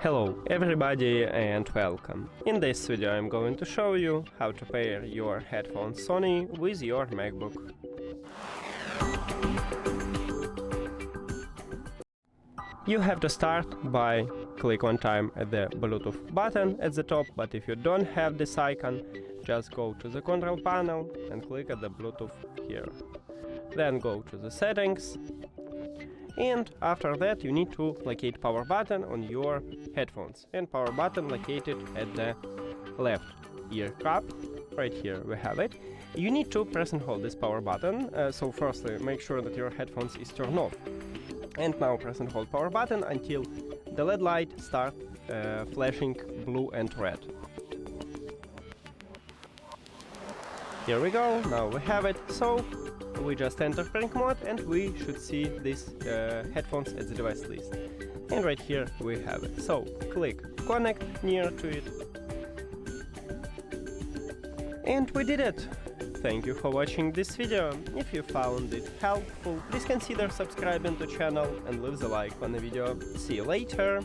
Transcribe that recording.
Hello everybody and welcome. In this video I'm going to show you how to pair your headphones Sony with your MacBook. You have to start by click one time at the Bluetooth button at the top, but if you don't have this icon, just go to the control panel and click at the Bluetooth here. Then go to the settings, and after that you need to locate power button on your headphones, and power button located at the left ear cup. Right here we have it. You need to press and hold this power button, so firstly make sure that your headphones is turned off. And now press and hold power button until the LED light start flashing blue and red. Here we go, now we have it. So we just enter prank mode and we should see these headphones at the device list. And right here we have it. So click connect near to it. And we did it! Thank you for watching this video. If you found it helpful, please consider subscribing to the channel and leave a like on the video. See you later!